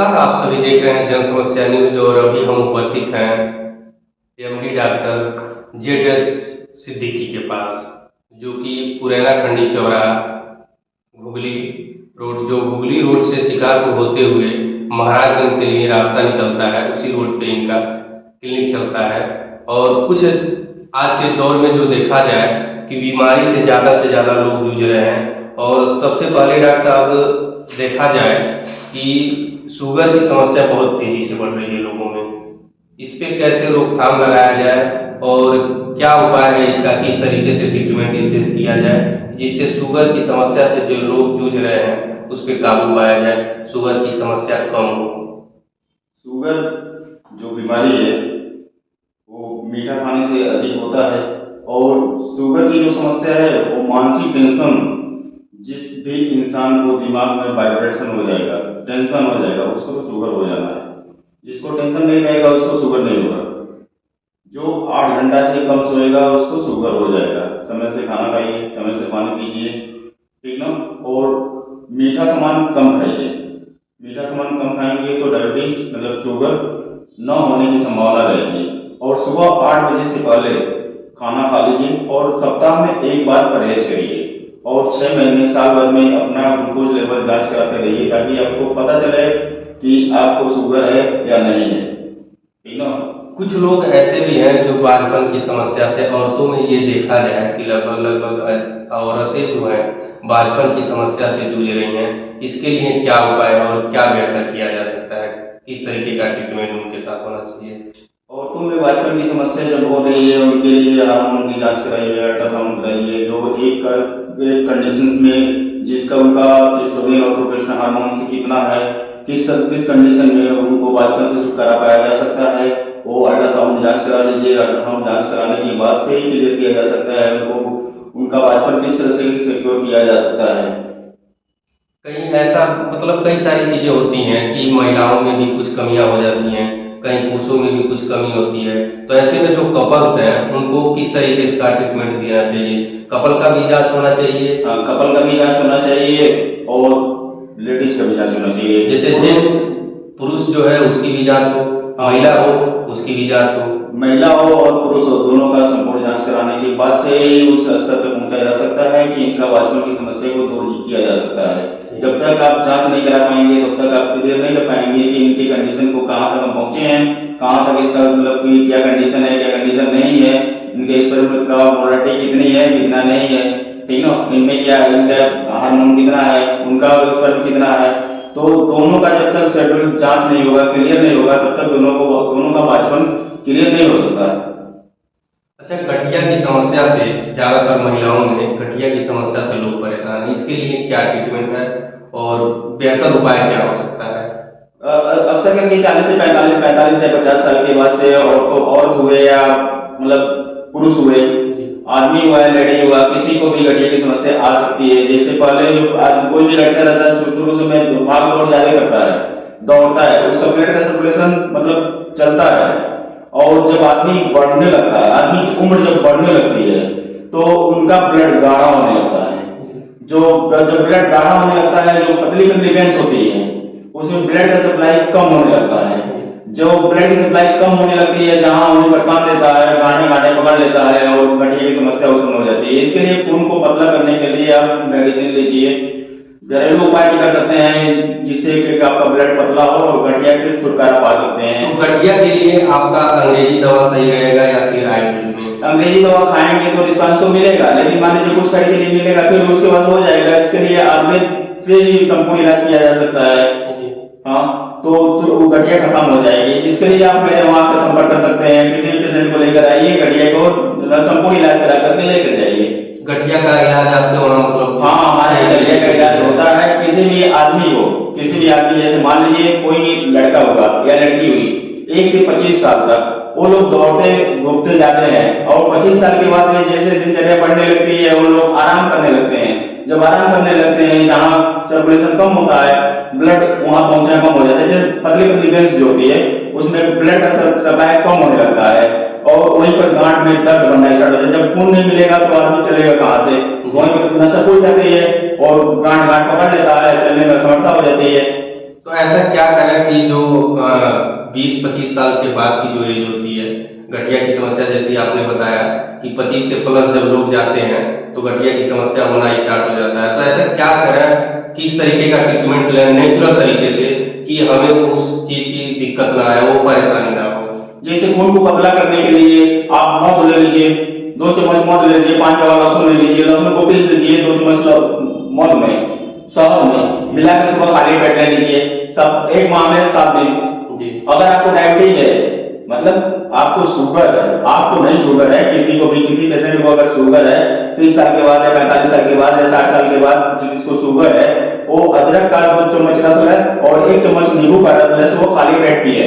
नमस्कार, आप सभी देख रहे हैं जन समस्या न्यूज और अभी हम उपस्थित हैं एमडी डॉक्टर जेड सिद्दीकी के पास, जो कि पुरैना खंडी चौराहा घुगली रोड, जो घुगली रोड से शिकारपुर होते हुए महाराजगंज के लिए रास्ता निकलता है, उसी रोड पे इनका क्लिनिक चलता है। और कुछ आज के दौर में जो देखा जाए कि बीमारी से ज़्यादा लोग जूझ रहे हैं। और सबसे पहले डॉक्टर साहब देखा जाए कि शुगर की समस्या बहुत तेजी से बढ़ रही है लोगों में, इस पे कैसे रोकथाम लगाया जाए और क्या उपाय है इसका, किस तरीके से ट्रीटमेंट किया जाए जिससे शुगर की समस्या से जो लोग जूझ रहे हैं उस पर काबू पाया जाए, शुगर की समस्या कम हो। शुगर जो बीमारी है वो मीठा खाने से अधिक होता है, और शुगर की जो समस्या है वो मानसिक टेंशन, जिस भी इंसान को दिमाग में वाइब्रेशन हो जाएगा, टेंशन हो जाएगा, उसको तो शुगर हो जाना है। जिसको टेंशन नहीं रहेगा उसको शुगर नहीं होगा। जो 8 घंटा से कम सोएगा उसको शुगर हो जाएगा। समय से खाना खाइए, समय से पानी पीजिए, ठीक ना। और मीठा सामान कम खाइए। मीठा सामान कम खाएंगे तो डायबिटीज मतलब शुगर न होने की संभावना रहेगी। और सुबह 8 बजे से पहले खाना खा लीजिए और सप्ताह में एक बार परहेज करिए। और 6 महीने साल भर में अपना ग्लूकोज लेवल जांच कराते रहिए, ताकि आपको पता चले कि आपको शुगर है या नहीं है, ठीक ना। कुछ लोग ऐसे भी हैं जो बालपन की समस्या से, औरतों में ये देखा जाए कि लगभग औरतें जो हैं बालपन की समस्या से जूझ रही हैं, इसके लिए क्या उपाय और क्या बेहतर किया जा सकता है, किस तरीके का ट्रीटमेंट उनके साथ होना चाहिए। औरतों में बालपन की समस्या जब हो रही है उनके लिए हार्मोन की जांच कराइए, अल्ट्रासाउंड कराइए। जो एक कंडीशन में जिसका उनका एस्ट्रोजन और प्रोजेस्टेरोन हार्मोन से कितना है, किस कंडीशन में उनको बालपन से छुटकारा पाया जा सकता है, वो अल्ट्रासाउंड जांच करा लीजिए। अल्ट्रासाउंड जांच कराने के बाद से ही क्लियर किया जा सकता है उनको उनका बालपन किस तरह से सिक्योर किया जा सकता है। कहीं ऐसा मतलब कई सारी चीजें होती हैं कि महिलाओं में भी कुछ कमियां हो जाती हैं, कहीं पुरुषों में भी कुछ कमी होती है, तो ऐसे में जो कपल्स हैं उनको किस तरीके का ट्रीटमेंट देना चाहिए। कपल का भी जांच होना चाहिए। कपल का भी जांच होना चाहिए और लेडीज का भी जांच होना चाहिए। जैसे पुरुष जो है उसकी भी जांच हो, महिला हो उसकी भी जांच हो। महिला हो और पुरुष हो, दोनों का संपूर्ण जांच कराने के बाद से ही उस स्तर पर पहुंचा जा सकता है कि इनका बालपन की समस्या को दूर किया जा सकता है। जब तक आप जांच नहीं करा पाएंगे तब तक आप क्लियर नहीं कर पाएंगे कि इनकी कंडीशन को कहाँ तक हम पहुंचे हैं, कहाँ तक इसका मतलब कि क्या कंडीशन है, क्या कंडीशन नहीं है, इनके स्पर्म का मोलारिटी कितनी है, कितना नहीं है, ठीक ना। इनमें क्या इनका हार्मोन कितना है, उनका स्पर्म कितना है। तो दोनों का जब तक शेड्यूल जांच नहीं होगा, क्लियर नहीं होगा, तब तक दोनों का बालपन क्लियर नहीं हो सकता। अच्छा, गठिया की समस्या से ज्यादातर महिलाओं में गठिया की समस्या से लोग परेशान हैं, इसके लिए क्या ट्रीटमेंट है और बेहतर उपाय क्या हो सकता है। अक्सर करके 40 से 45 से 50 साल के बाद से औरत हुए या मतलब पुरुष हुए, आदमी हुआ या लेडी हुआ, किसी को भी गठिया की समस्या आ सकती है। जैसे पहले जो कोई भी लड़का रहता है शुरू से भाग दौड़ ज्यादा करता है, दौड़ता है, उसका ब्लड का सर्कुलेशन मतलब चलता है। और जब आदमी बढ़ने लगता है, आदमी की उम्र जब बढ़ने लगती है तो उनका ब्लड गाढ़ा होने लगता है। जब ब्लड गाढ़ा होने लगता है, जो पतली पतली वेंस होती है उसमें ब्लड का सप्लाई कम होने लगता है। जो ब्लड की सप्लाई कम होने लगती है, जहां उन्हें पटकान देता है, गांठें पकड़ लेता है और गठिया की समस्या उत्पन्न हो जाती है। इसके लिए खून को पतला करने के लिए आप मेडिसिन लीजिए। घरेलू उपाय भी कर सकते हैं जिससे कि आपका ब्लड पतला हो और गठिया से छुटकारा पा सकते हैं। तो गठिया के लिए आपका अंग्रेजी दवा सही रहेगा या फिर आयुर्वेदिक? अंग्रेजी दवा खाएंगे तो रिस्पांस तो मिलेगा, लेकिन मान लीजिए कुछ साइड के लिए मिलेगा, फिर उसके बाद हो जाएगा। इसके लिए आयुर्वेद से ही संपूर्ण इलाज किया जा सकता है। हाँ, तो गठिया खत्म हो जाएगी। इसके लिए आप मेरे वहां पर संपर्क कर सकते हैं। किसी भी पेशेंट को लेकर आइए, गठिया को संपूर्ण इलाज करा करके लेकर जाइए। गठिया का इलाज आपके वहाँ मतलब? हाँ, हमारे गठिया का इलाज होता है। किसी भी आदमी को, किसी भी आदमी, जैसे मान लीजिए कोई भी लड़का होगा या लड़की हुई 1 से 25 साल तक, वो लोग दौड़ते घूमते जाते हैं और 25 साल के बाद में जैसे दिनचर्या बढ़ने लगती है वो लोग आराम करने लगते हैं। जब आराम करने लगते हैं, जहाँ सर्कुलेशन कम होता है, ब्लड वहां पहुंचना कम हो जाता है। पतली पतली वेंस जो होती है उसमें ब्लड का सप्लाई कम होने लगता है और वहीं पर गांठ में दर्द बनना स्टार्ट हो जाता है। जब खून नहीं मिलेगा तो आदमी चलेगा कहाँ से, वहीं पर नसा फूल जाती है और गांठ पकड़ लेता है, चलने में असमर्थता हो जाती है। तो ऐसा क्या करें कि जो 20-25 साल के बाद की जो एज होती है, गठिया की समस्या जैसी आपने बताया कि 25 से प्लस जब लोग जाते हैं तो गठिया की समस्या होना स्टार्ट हो जाता है, तो ऐसा क्या करें, किस तरीके का ट्रीटमेंट लें नेचुरल तरीके से कि हमें उस चीज की दिक्कत ना आए, वो परेशानी ना हो। जैसे खून को पतला करने के लिए आप मध ले लीजिए, 2 चम्मच मध ले लीजिए, 5 जवा लहसुन ले लीजिए, लहसुन को पीस लीजिए 2 चम्मच मध में, शहद में मिलाकर सुबह खाली पेट ले लीजिए, सब 1 माह में 7 दिन। जी। अगर आपको डायबिटीज है, मतलब आपको शुगर है, आपको नहीं शुगर है, किसी को भी, किसी पेशेंट को अगर शुगर है 30 साल के बाद या 45 साल के बाद या 60 साल के बाद जिसको शुगर है, वो अदरक का 2 चम्मच रस है और 1 चम्मच नींबू का रस है, वो खाली पेट पिए,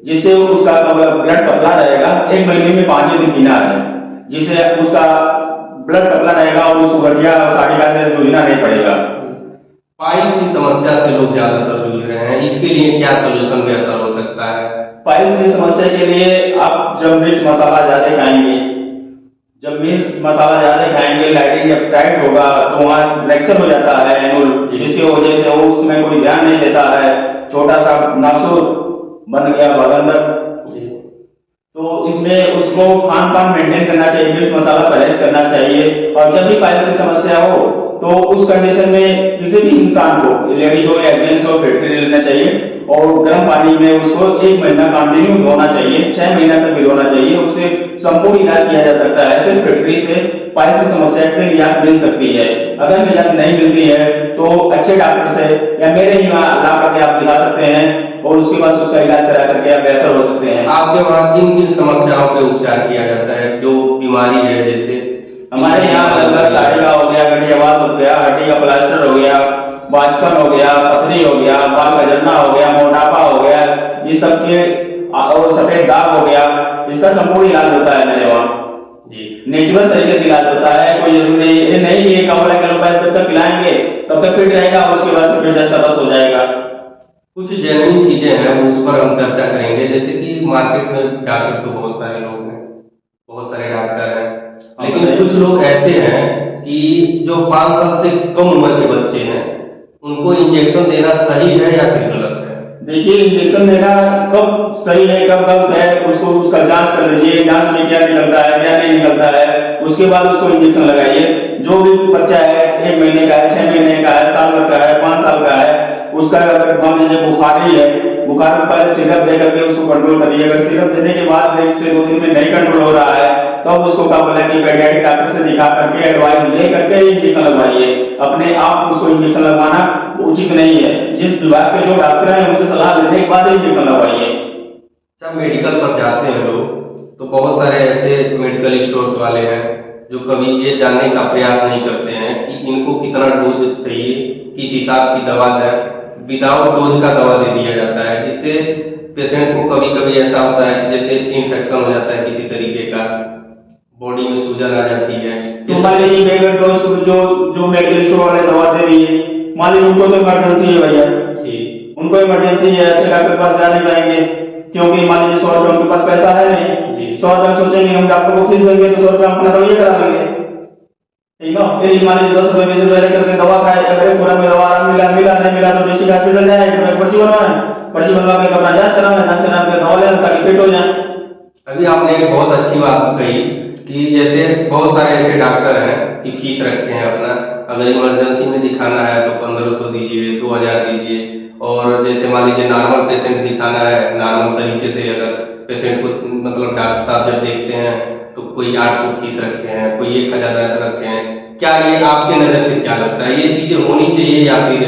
जिससे उसका ब्लड पतला रहेगा। 1 महीने में 5 दिन पीना है, जिससे उसका ब्लड पतला रहेगा और उसको गठिया और साड़िका से जूझना नहीं पड़ेगा। पाइल्स की समस्या से लोग ज्यादातर जूझ रहे हैं, इसके लिए क्या सोल्यूशन बेहतर हो सकता है? पाइल्स की समस्या के लिए आप जब मिर्च मसाला ज्यादा खाएंगे, जब मिर्च मसाला ज्यादा खाएंगे, लाइटिंग जब टाइट होगा तो वहाँ फ्रैक्चर हो जाता है एनुल, जिसकी वजह से वो उसमें कोई ध्यान नहीं देता है, छोटा सा नासूर बन गया बगंदर। तो इसमें उसको खान पान मेंटेन करना चाहिए, मिर्च मसाला परहेज करना चाहिए। और जब भी पाइल्स की समस्या हो तो उस कंडीशन में किसी भी इंसान को, लेडीज हो या जेंट्स हो, फिटकरी लेना चाहिए और गर्म पानी में उसको 1 महीना कंटिन्यू धोना चाहिए, 6 महीना तक भी धोना चाहिए, उससे संपूर्ण इलाज किया जा सकता है। ऐसे फिटकरी से पाइल्स की समस्या से निजात मिल सकती है। अगर निजात नहीं मिलती है तो अच्छे डॉक्टर से या मेरे ही वहाँ ला करके आप दिखा सकते हैं और उसके बाद उसका इलाज करा करके आप बेहतर हो सकते हैं। आपके वहाँ किन किन समस्याओं पे उपचार किया जाता है, जो बीमारी है? जैसे हमारे यहाँ लगभग साड़िका हो गया, गठियावात हो गया, हड्डी का प्लास्टर हो गया, बाजपन हो गया, पथरी हो गया, बाल का झड़ना हो गया, मोटापा हो गया, ये सब के, और सफेद दाग हो गया, इसका संपूर्ण इलाज होता है मेरे वहाँ जी। नेचुरल तरीके से इलाज होता है, कोई जरूरी नहीं ये नहीं कि 1 किलो पैसे जब तक खिलाएंगे तब तक फिट रहेगा, उसके बाद से फिर जैसा बस हो जाएगा। कुछ जेन्युइन चीजें हैं उस पर हम चर्चा करेंगे, जैसे कि मार्केट में डॉक्टर तो बहुत सारे लोग हैं, बहुत सारे डॉक्टर हैं, लेकिन कुछ लोग ऐसे हैं कि जो 5 साल से कम उम्र के बच्चे हैं उनको इंजेक्शन देना सही है या फिर गलत है? देखिए, इंजेक्शन देना कब सही है कब गलत है उसको उसका जांच कर लीजिए, जांच में क्या निकलता है क्या नहीं निकलता है, उसके बाद उसको इंजेक्शन लगाइए। जो भी बच्चा है 1 महीने का है, 6 महीने का है, साल भर का है, 5 साल का है, उसका अगर मान लीजिए बुखारी है, बुखार में पहले सिरप दे करके उसको कंट्रोल करिए। अगर सिरप देने के बाद 1 से 2 दिन में नहीं कंट्रोल हो रहा है तब उसको क्या बोला कि पेडियाट्रिक डॉक्टर से दिखा करके एडवाइस ले करके इंजेक्शन लगवाइए। अपने आप उसको इंजेक्शन लगवाना उचित नहीं है, जिस विभाग के जो डॉक्टर हैं उनसे सलाह लेने के बाद इंजेक्शन लगवाइए। जब मेडिकल पर जाते हैं लोग तो बहुत सारे ऐसे मेडिकल स्टोर्स वाले हैं जो कभी ये जानने का प्रयास नहीं करते हैं कि इनको कितना डोज चाहिए, किस हिसाब की दवा दें, विदाउट डोज का दवा दे दिया जाता है, जिससे पेशेंट को कभी कभी ऐसा होता है कि जैसे इन्फेक्शन हो जाता है, किसी तरीके का बॉडी में सूजन आ जाती है। तो मान लीजिए मेडिकल डोज जो मेडिकल स्टोर वाले दवा दे रही है, मान लीजिए उनको तो इमरजेंसी है भैया जी, उनको इमरजेंसी है, अच्छे डॉक्टर के पास जा नहीं पाएंगे क्योंकि मान लीजिए 100 रुपये उनके पास पैसा है नहीं, 100 रुपये सोचेंगे हम डॉक्टर को फीस देंगे तो 100 रुपये हम अपना दवाई करा लेंगे, ठीक है। फिर मान लीजिए 10 रुपये 20 रुपये लेकर के दवा खाए, अगर पूरा में दवा आराम मिला नहीं मिला तो डिस्ट्रिक्ट हॉस्पिटल जाए, पर्ची बनवाए, पर्ची बनवा के अपना जांच कराए, जांच करा के दवा लेना ताकि फिट हो जाए। अभी आपने एक बहुत अच्छी बात कही कि जैसे बहुत सारे ऐसे डॉक्टर हैं कि फीस रखते हैं अपना, अगर इमरजेंसी में दिखाना है तो 1500 दीजिए, 2000 दीजिए, और जैसे मान लीजिए नॉर्मल पेशेंट दिखाना है नॉर्मल तरीके से, अगर पेशेंट को मतलब डॉक्टर साहब जब देखते हैं तो कोई 800 फीस रखे हैं, कोई 1000 रखे हैं। क्या ये आपके नजर से क्या लगता है, ये चीजें होनी चाहिए या फिर?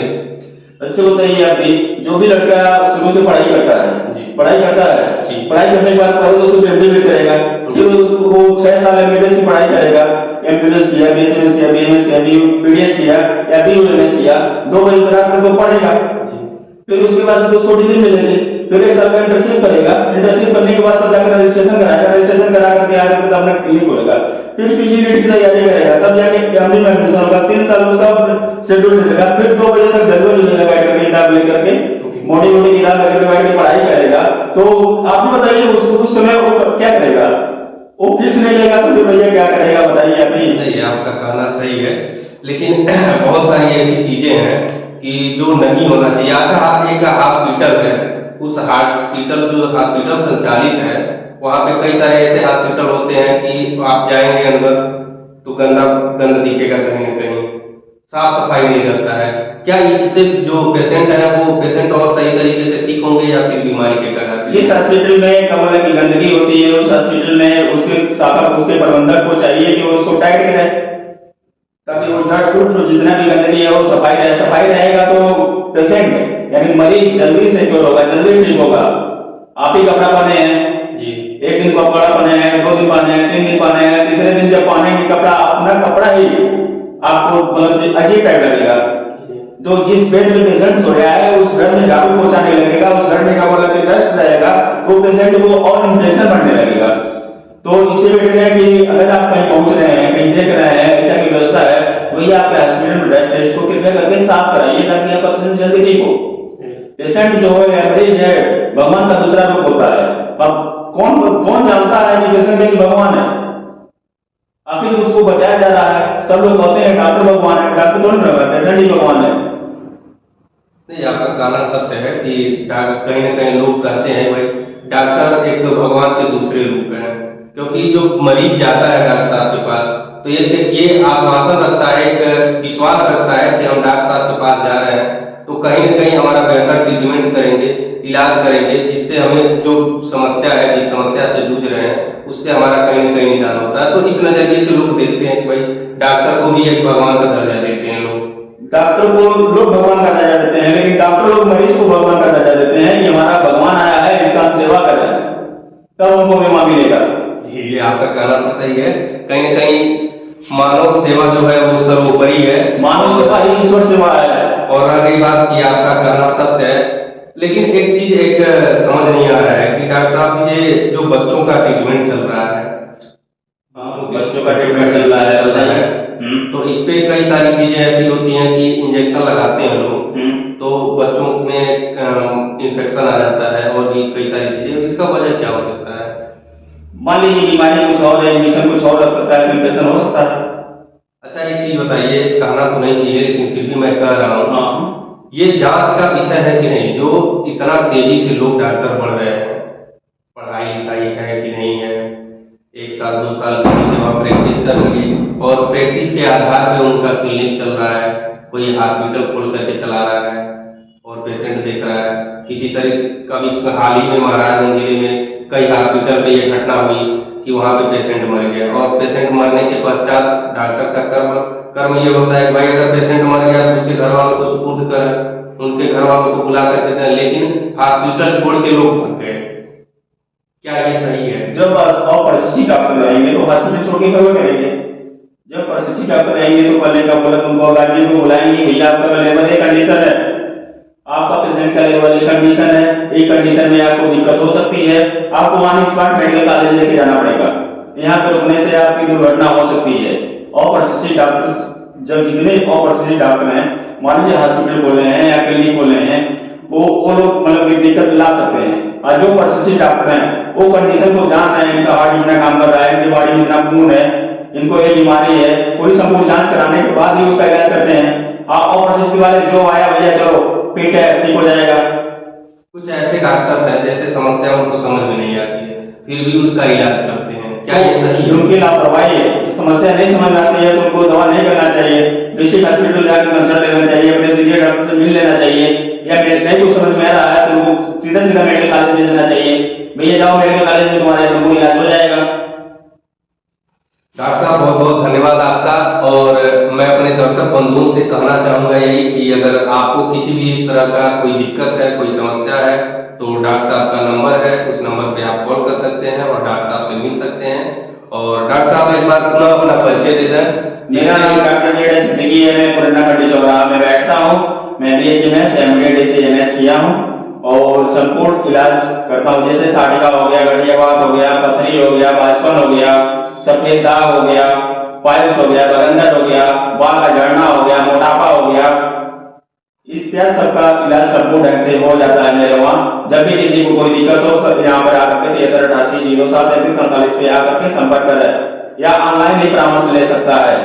अच्छा बताइए, आप भी जो भी लड़का शुरू से पढ़ाई करता है जी, पढ़ाई करता है जी, पढ़ाई करने के बाद पहले तो उसको एमडी करेगा, फिर वो 6 साल एमबीबीएस की पढ़ाई करेगा, एमबीबीएस किया, बीएचएमएस किया, बीएमएस किया, बीडीएस किया या बीयूएमएस किया, 2 बजे रात तक तो पढ़ेगा, फिर उसके बाद तो छोटी नहीं मिलेगी, फिर 1 साल का इंटर्नशिप करेगा, इंटर्नशिप करने के बाद तब जाकर रजिस्ट्रेशन कराएगा, रजिस्ट्रेशन करा करके आगे तब अपना क्लिनिक खोलेगा, फिर पीजी नीट की तैयारी करेगा, तब जाके एमडी में एडमिशन होगा, 3 साल उसका शेड्यूल मिलेगा, फिर 2 बजे तक घर में मिलेगा बैठ करके किताब लेकर के, मोटी मोटी किताब लेकर बैठ के पढ़ाई करेगा। तो आप भी बताइए उस समय वो क्या करेगा, वो फीस नहीं लेगा तो फिर भैया क्या करेगा बताइए आप ही। नहीं, आपका कहना सही है, लेकिन बहुत सारी ऐसी चीजें हैं कि जो नहीं होना चाहिए। अच्छा, एक हॉस्पिटल है, उस हॉस्पिटल जो हॉस्पिटल संचालित है, वहाँ पे कई सारे ऐसे हॉस्पिटल होते हैं कि आप जाएंगे अंदर तो गंदा गंद दिखेगा, कहीं ना कहीं साफ सफाई नहीं रहता है। क्या इससे जो पेशेंट है वो पेशेंट और सही तरीके से ठीक होंगे या फिर बीमारी के कारण? जिस हॉस्पिटल में कमरे की गंदगी होती है, उस हॉस्पिटल में उसके शाखा उसके प्रबंधक को चाहिए कि वो उसको टाइट करे, ताकि वो डस्ट उठ जितना भी गंदगी है वो सफाई रहे। सफाई रहेगा तो पेशेंट यानी मरीज जल्दी से क्योर होगा, जल्दी ठीक होगा। आप ही कपड़ा पहने हैं जी, एक दिन कपड़ा पहने हैं, 2 दिन पहने हैं, 3 दिन पहने हैं, तीसरे दिन जब पहनेंगे कपड़ा, अपना कपड़ा ही आपको मतलब अजीब टाइप लगेगा। तो जिस बेड में पेशेंट सोया है उस घर में झाड़ू पहुंचाने लगेगा, उस घर में क्या बोला कि डस्ट रहेगा, वो पेशेंट को और इन्फेक्शन बढ़ने लगेगा। तो इससे बेटर है कि अगर आप कहीं पहुंच रहे हैं, कहीं देख रहे हैं ऐसा की व्यवस्था है, वही आपके हॉस्पिटल में डस्ट टेस्ट को कृपया करके साफ कराइए, ताकि आपका पेशेंट जल्दी ठीक हो। पेशेंट जो है मरीज है, भगवान का दूसरा रूप होता है। अब कौन जानता है कि पेशेंट है कि भगवान है? आखिर उसको बचाया जा रहा है। सब लोग कहते हैं डॉक्टर भगवान है, डॉक्टर कौन है? पेशेंट ही भगवान है। नहीं, आपका कहना सत्य है कि कहीं ना कहीं लोग कहते हैं भाई डॉक्टर एक भगवान के दूसरे रूप हैं, क्योंकि जो मरीज जाता है डॉक्टर साहब के पास तो ये आश्वासन रखता है, एक विश्वास रखता है कि हम डॉक्टर साहब के पास जा रहे हैं तो कहीं ना कहीं हमारा बेहतर ट्रीटमेंट करेंगे, इलाज करेंगे, जिससे हमें जो समस्या है, जिस समस्या से जूझ रहे हैं उससे हमारा कहीं ना कहीं निदान होता है। तो इस नजरिए से लोग देखते हैं कि भाई डॉक्टर को भी एक भगवान का दर्जा देते हैं लोग। डॉक्टर को लोग भगवान का दर्जा देते हैं, लेकिन डॉक्टर लोग मरीज को भगवान का दर्जा देते हैं कि हमारा भगवान आया है, इसका हम सेवा करें, तब उनको बीमा मिलेगा। जी, ये आपका कहना तो सही है। कहीं ना कहीं मानव सेवा जो है वो सर्वोपरि है, मानव सेवा ही ईश्वर सेवा है। और रही बात की आपका कहना सत्य है, लेकिन एक चीज समझ नहीं आ रहा है कि डॉक्टर साहब ये जो बच्चों का ट्रीटमेंट चल रहा है, बच्चों का ट्रीटमेंट चल रहा है, तो इस पे कई सारी चीजें ऐसी होती हैं कि इंजेक्शन लगाते हैं लोग, तो बच्चों में इन्फेक्शन आ जाता है और भी कई सारी चीजें। इसका वजह क्या हो सकता है? मान लीजिए बीमारी कुछ और है, इंजेक्शन कुछ और लग सकता है, इन्फेक्शन हो सकता है। अच्छा, एक चीज बताइए, कहना तो नहीं चाहिए लेकिन फिर भी मैं कह रहा हूँ, ये जांच का विषय है कि नहीं? जो इतना तेजी से लोग डॉक्टर बढ़ रहे हैं, पढ़ाई लिखाई है कि नहीं है? 1 साल 2 साल किसी जगह प्रैक्टिस कर ली और प्रैक्टिस के आधार पे उनका क्लिनिक चल रहा है, कोई हॉस्पिटल खोल करके चला रहा है और पेशेंट देख रहा है। किसी तरह कभी हाल ही में महाराजगंज जिले में कई हॉस्पिटल पे ये घटना हुई कि वहां पे पेशेंट मर गया, और पेशेंट मरने के पश्चात डॉक्टर का कर्म ये होता है कि भाई अगर पेशेंट मर गया तो उसके घर वालों को सुपुर्द करें, उनके घर वालों को बुला कर देते हैं, लेकिन हॉस्पिटल छोड़ के लोग भाग गए। क्या ये सही है? जब अप्रशिक्षित डॉक्टर रहेंगे तो हॉस्पिटल छोड़ के कभी करेंगे। जब प्रशिक्षित डॉक्टर रहेंगे तो पहले का बोला उनको गार्जियन को बुलाएंगे, भैया आपका लेवल एक कंडीशन है, आपका पेशेंट का लेवल एक कंडीशन है, एक कंडीशन में आपको दिक्कत हो सकती है, आपको वन स्पॉट मेडिकल कॉलेज लेके जाना पड़ेगा, यहाँ पे रुकने से आपकी दुर्घटना हो सकती है। अप्रशिक्षित डॉक्टर जब जितने अप्रशिक्षित डॉक्टर हैं, मान लीजिए हॉस्पिटल खोले हैं या क्लिनिक खोले हैं, वो लोग मतलब दिक्कत ला सकते हैं। और जो प्रशिक्षित डॉक्टर हैं वो कंडीशन को जान रहे हैं, इनका हार्ट इतना काम कर रहा है, इनकी बॉडी में इतना खून है, इनको ये बीमारी है, पूरी संपूर्ण जांच कराने के बाद ही उसका इलाज करते हैं। आप अप्रशिक्षित वाले जो आया भैया चलो पेट है ठीक हो जाएगा। कुछ ऐसे डॉक्टर हैं जैसे समस्या उनको समझ में नहीं आती है फिर भी उसका इलाज करते हैं, क्या ये सही है? उनकी लापरवाही है। समस्या नहीं समझ में आती है तो उनको दवा नहीं करना चाहिए, डिस्ट्रिक्ट हॉस्पिटल जाकर कंसल्ट लेना चाहिए, अपने सीनियर डॉक्टर से मिल लेना चाहिए, या नहीं कुछ समझ में आ रहा है तो उनको सीधा सीधा मेडिकल कॉलेज भेज देना चाहिए, भैया जाओ मेडिकल कॉलेज में तुम्हारा संपूर्ण इलाज हो जाएगा। डॉक्टर साहब बहुत बहुत धन्यवाद आपका, और मैं अपने दर्शक बंधुओं से कहना चाहूंगा यही कि अगर आपको किसी भी तरह का कोई दिक्कत है, कोई समस्या है, तो डॉक्टर साहब का नंबर है, उस नंबर पे आप कॉल कर सकते हैं और डॉक्टर साहब से मिल सकते हैं। और डॉक्टर साहब एक बार पुनः अपना परिचय दे दें। मेरा नाम डॉक्टर जेड सिद्दीकी है, मैं पुराना खंडी चौराहा में बैठता हूँ। मैं BHMS MD किया हूँ और संपूर्ण इलाज करता हूँ, जैसे साड़िका हो गया, गठियावात हो गया, पथरी हो गया, बाजपन हो गया, सफेद दाग हो गया, पाइल्स हो गया, बलंदर हो गया, बाल का झड़ना हो गया, मोटापा हो गया, इत्यादि सबका इलाज संपूर्ण ढंग से हो जाता है मेरे वहाँ। जब भी किसी को कोई दिक्कत हो सब यहाँ पर आकर के 7388073747 पे आकर के संपर्क करें या ऑनलाइन भी परामर्श ले सकता है।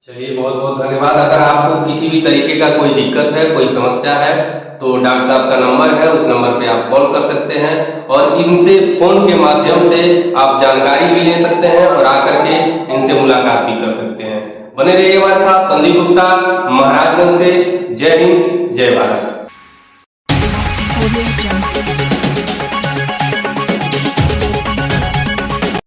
चलिए, बहुत बहुत धन्यवाद। अगर आपको किसी भी तरीके का कोई दिक्कत है, कोई समस्या है, तो डॉक्टर साहब का नंबर है, उस नंबर पे आप कॉल कर सकते हैं और इनसे फोन के माध्यम से आप जानकारी भी ले सकते हैं और आकर के इनसे मुलाकात भी कर सकते हैं। बने रहिए हमारे साथ। संदीप गुप्ता, महाराजगंज से। जय हिंद, जय भारत।